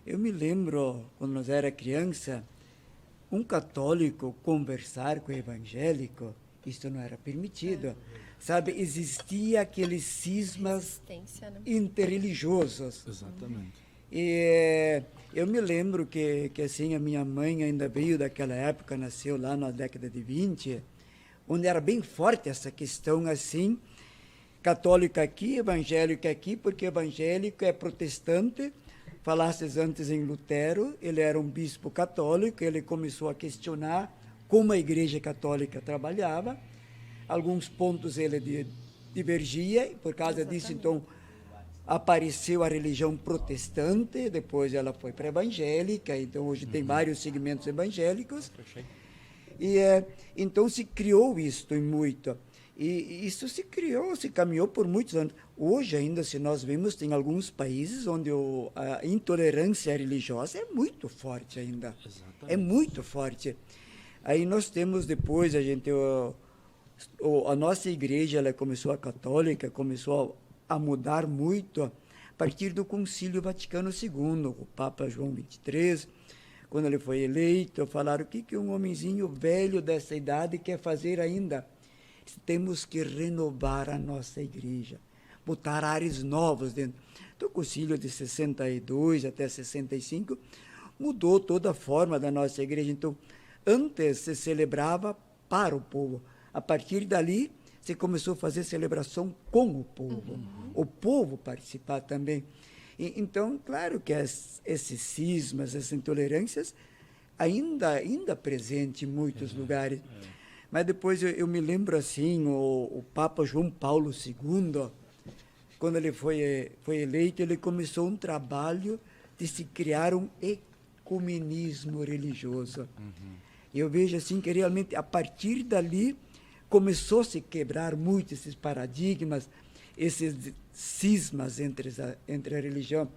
Eu me lembro, quando nós era criança, um católico conversar com o evangélico, isso não era permitido. Sabe, existia aqueles cismas Resistência, né? interreligiosos. Exatamente. E eu me lembro que assim, a minha mãe ainda veio daquela época, nasceu lá na década de 20, onde era bem forte essa questão assim, católico aqui, evangélico aqui, porque evangélico é protestante. Falastes antes em Lutero, ele era um bispo católico, ele começou a questionar como a Igreja Católica trabalhava. Alguns pontos ele divergia, e por causa disso, então, apareceu a religião protestante, depois ela foi para a evangélica, então hoje tem vários segmentos evangélicos. E então se criou isto em muito. E isso se criou, se caminhou por muitos anos. Hoje ainda, se nós vemos, tem alguns países onde a intolerância religiosa é muito forte ainda. Exatamente. É muito forte. Aí nós temos depois, a nossa igreja, ela começou, a católica, começou a mudar muito a partir do Concílio Vaticano II, o Papa João XXIII, quando ele foi eleito, falaram: o que um homenzinho velho dessa idade quer fazer ainda? Temos que renovar a nossa igreja, botar ares novos dentro. Então, o concílio de 62 até 65 mudou toda a forma da nossa igreja. Então, antes se celebrava para o povo. A partir dali, se começou a fazer celebração com o povo. O povo participar também. Então, claro que esses cismas, essas intolerâncias, ainda presente em muitos lugares. Mas depois eu me lembro assim, o Papa João Paulo II, quando ele foi eleito, ele começou um trabalho de se criar um ecumenismo religioso. Eu vejo assim que realmente, a partir dali, começou a se quebrar muito esses paradigmas, esses cismas entre a religião.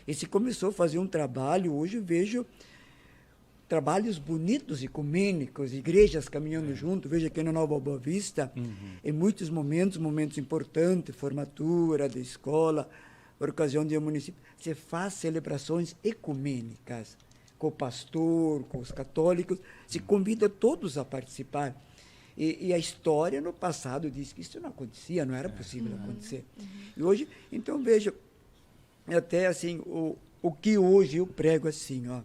E se começou a fazer um trabalho, hoje eu vejo trabalhos bonitos, ecumênicos, igrejas caminhando junto. Veja aqui na Nova Boa Vista, em muitos momentos importantes, formatura de escola, por ocasião de um município, se faz celebrações ecumênicas, com o pastor, com os católicos, se convida todos a participar. E a história no passado diz que isso não acontecia, não era possível acontecer. E hoje, então veja, até assim, o que hoje eu prego assim, ó,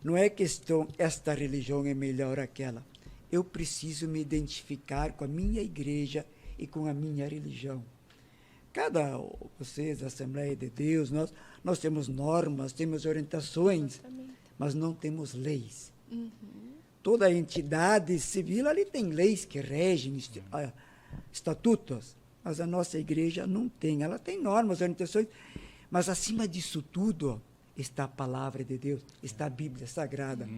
não é questão, esta religião é melhor aquela. Eu preciso me identificar com a minha igreja e com a minha religião. Vocês, a Assembleia de Deus, nós temos normas, temos orientações, Exatamente. mas não temos leis. Toda entidade civil ali tem leis que regem, estatutos, mas a nossa igreja não tem. Ela tem normas, orientações, mas acima disso tudo está a palavra de Deus, está a Bíblia Sagrada,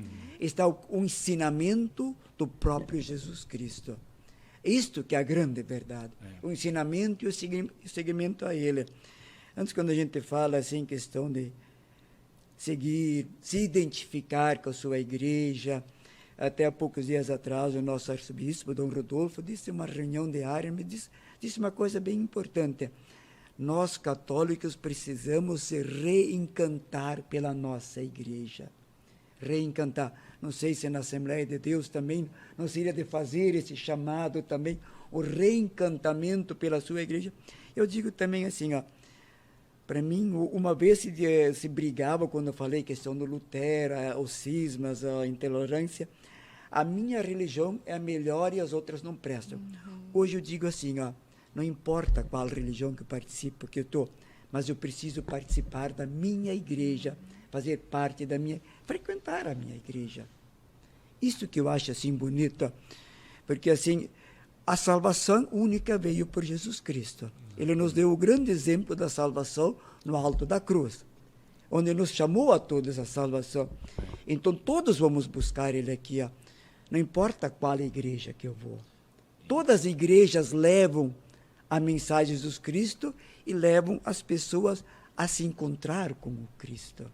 está o ensinamento do próprio Jesus Cristo. Isto que é a grande verdade, o ensinamento e o seguimento a Ele. Antes, quando a gente fala assim, questão de seguir, se identificar com a sua igreja, até há poucos dias atrás, o nosso arcebispo, Dom Rodolfo, disse em uma reunião diária, disse uma coisa bem importante: nós católicos precisamos se reencantar pela nossa igreja. Reencantar. Não sei se na Assembleia de Deus também não seria de fazer esse chamado também, o reencantamento pela sua igreja. Eu digo também assim, ó, para mim, uma vez se brigava quando eu falei questão do Lutero, os cismas, a intolerância. A minha religião é a melhor e as outras não prestam. Hoje eu digo assim, ó, não importa qual religião que eu participo, que eu estou, mas eu preciso participar da minha igreja, fazer parte da minha, frequentar a minha igreja. Isso que eu acho assim bonito, porque assim, a salvação única veio por Jesus Cristo. Ele nos deu o grande exemplo da salvação no alto da cruz, onde nos chamou a todos a salvação. Então todos vamos buscar Ele aqui, ó. Não importa qual igreja que eu vou. Todas as igrejas levam a mensagem de Jesus Cristo e levam as pessoas a se encontrar com o Cristo.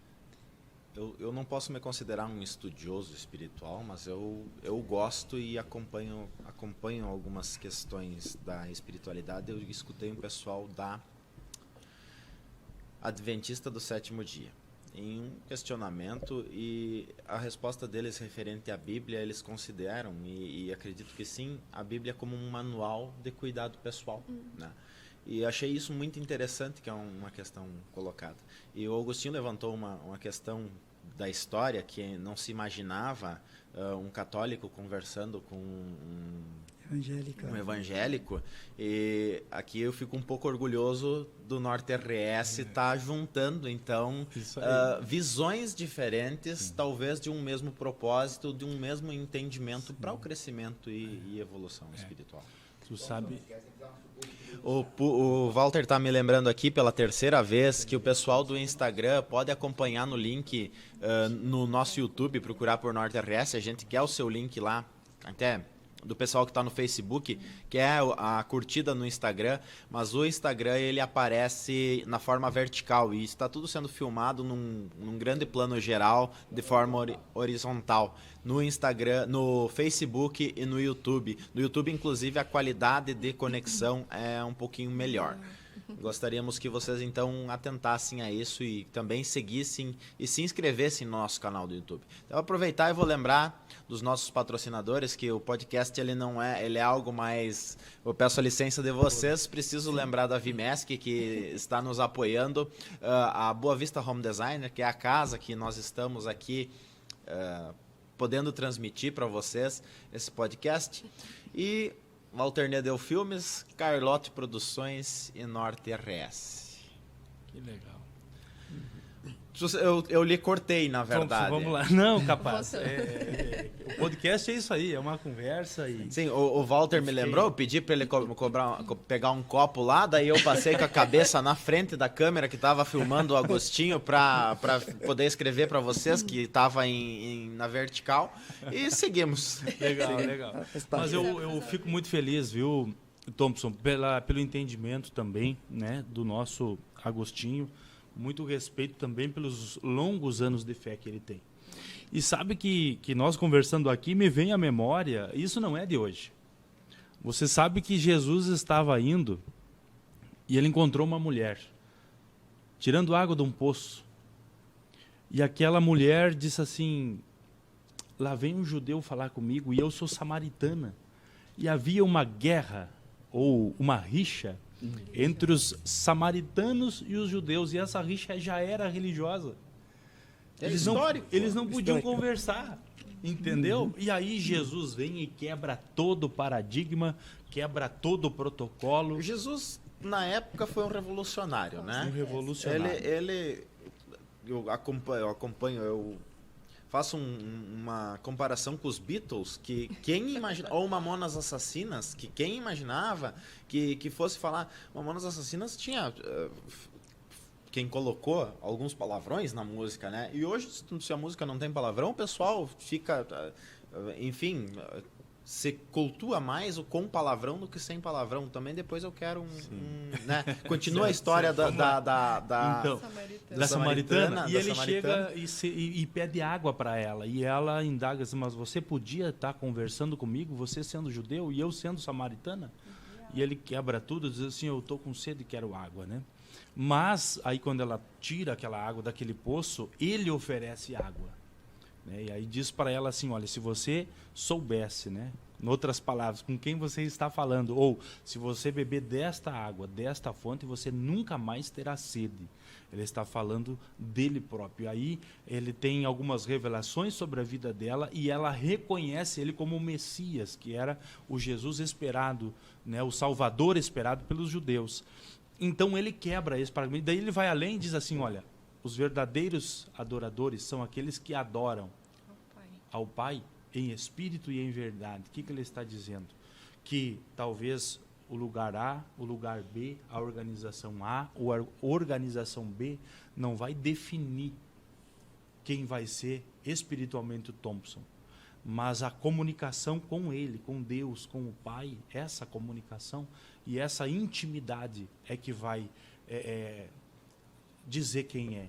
Eu não posso me considerar um estudioso espiritual, mas eu gosto e acompanho algumas questões da espiritualidade. Eu escutei um pessoal da Adventista do Sétimo Dia. em um questionamento, e a resposta deles referente à Bíblia, eles consideram, e acredito que sim, a Bíblia como um manual de cuidado pessoal, né? E achei isso muito interessante, que é uma questão colocada. E o Agostinho levantou uma questão da história, que não se imaginava um católico conversando com um evangélico, e aqui eu fico um pouco orgulhoso do Norte RS estar juntando, então, visões diferentes, talvez de um mesmo propósito, de um mesmo entendimento para o crescimento e evolução espiritual. Tu sabe... O Walter está me lembrando aqui pela terceira vez que o pessoal do Instagram pode acompanhar no link no nosso YouTube, procurar por Norte RS. A gente quer o seu link lá, até do pessoal que está no Facebook, que é a curtida no Instagram, mas o Instagram ele aparece na forma vertical e está tudo sendo filmado num grande plano geral de forma horizontal. No Instagram, no Facebook e no YouTube. No YouTube, inclusive, a qualidade de conexão é um pouquinho melhor. Gostaríamos que vocês, então, atentassem a isso e também seguissem e se inscrevessem no nosso canal do YouTube. Então, vou aproveitar e vou lembrar dos nossos patrocinadores que o podcast ele é algo mais... Eu peço a licença de vocês, preciso lembrar da Vimesc, que está nos apoiando, a Boa Vista Home Designer, que é a casa que nós estamos aqui podendo transmitir para vocês esse podcast, e Walter Nedel Filmes, Carlote Produções e Norte RS. Que legal. Eu lhe cortei, na verdade. Vamos lá. Não, capaz. O podcast é isso aí, é uma conversa. E... Sim, o Walter me lembrou, eu pedi para ele pegar um copo lá, daí eu passei com a cabeça na frente da câmera que estava filmando o Agostinho para poder escrever para vocês, que estava na vertical, e seguimos. Legal. Mas eu fico muito feliz, viu, Thompson, pelo entendimento também, né, do nosso Agostinho. Muito respeito também pelos longos anos de fé que ele tem. E sabe que nós conversando aqui me vem à memória, isso não é de hoje. Você sabe que Jesus estava indo e ele encontrou uma mulher tirando água de um poço. E aquela mulher disse assim: lá vem um judeu falar comigo e eu sou samaritana. E havia uma guerra ou uma rixa entre os samaritanos e os judeus, e essa rixa já era religiosa. Eles não podiam conversar, entendeu? E aí Jesus vem e quebra todo o paradigma, quebra todo o protocolo. Jesus, na época, foi um revolucionário, né? Um revolucionário. Eu acompanho, eu faço uma comparação com os Beatles, que quem imagina, ou Mamonas Assassinas, que quem imaginava que fosse falar... Mamonas Assassinas tinha... quem colocou alguns palavrões na música, né? E hoje, se a música não tem palavrão, o pessoal fica... Enfim... se cultua mais o com palavrão do que sem palavrão. Também depois eu quero né? Continua a história da samaritana. E ele chega e pede água para ela. E ela indaga assim: mas você podia estar conversando comigo, você sendo judeu e eu sendo samaritana? E ele quebra tudo, diz assim: eu estou com sede e quero água, né? Mas aí quando ela tira aquela água daquele poço, ele oferece água. E aí diz para ela assim: olha, se você soubesse, né, em outras palavras, com quem você está falando, ou se você beber desta água, desta fonte, você nunca mais terá sede. Ele está falando dele próprio. Aí ele tem algumas revelações sobre a vida dela e ela reconhece ele como o Messias, que era o Jesus esperado, né, o Salvador esperado pelos judeus. Então ele quebra esse paradigma. Daí ele vai além e diz assim: olha, os verdadeiros adoradores são aqueles que adoram ao Pai em espírito e em verdade. O que ele está dizendo? Que talvez o lugar A, o lugar B, a organização A ou a organização B não vai definir quem vai ser espiritualmente o Thompson. Mas a comunicação com ele, com Deus, com o Pai, essa comunicação e essa intimidade é que vai dizer quem é.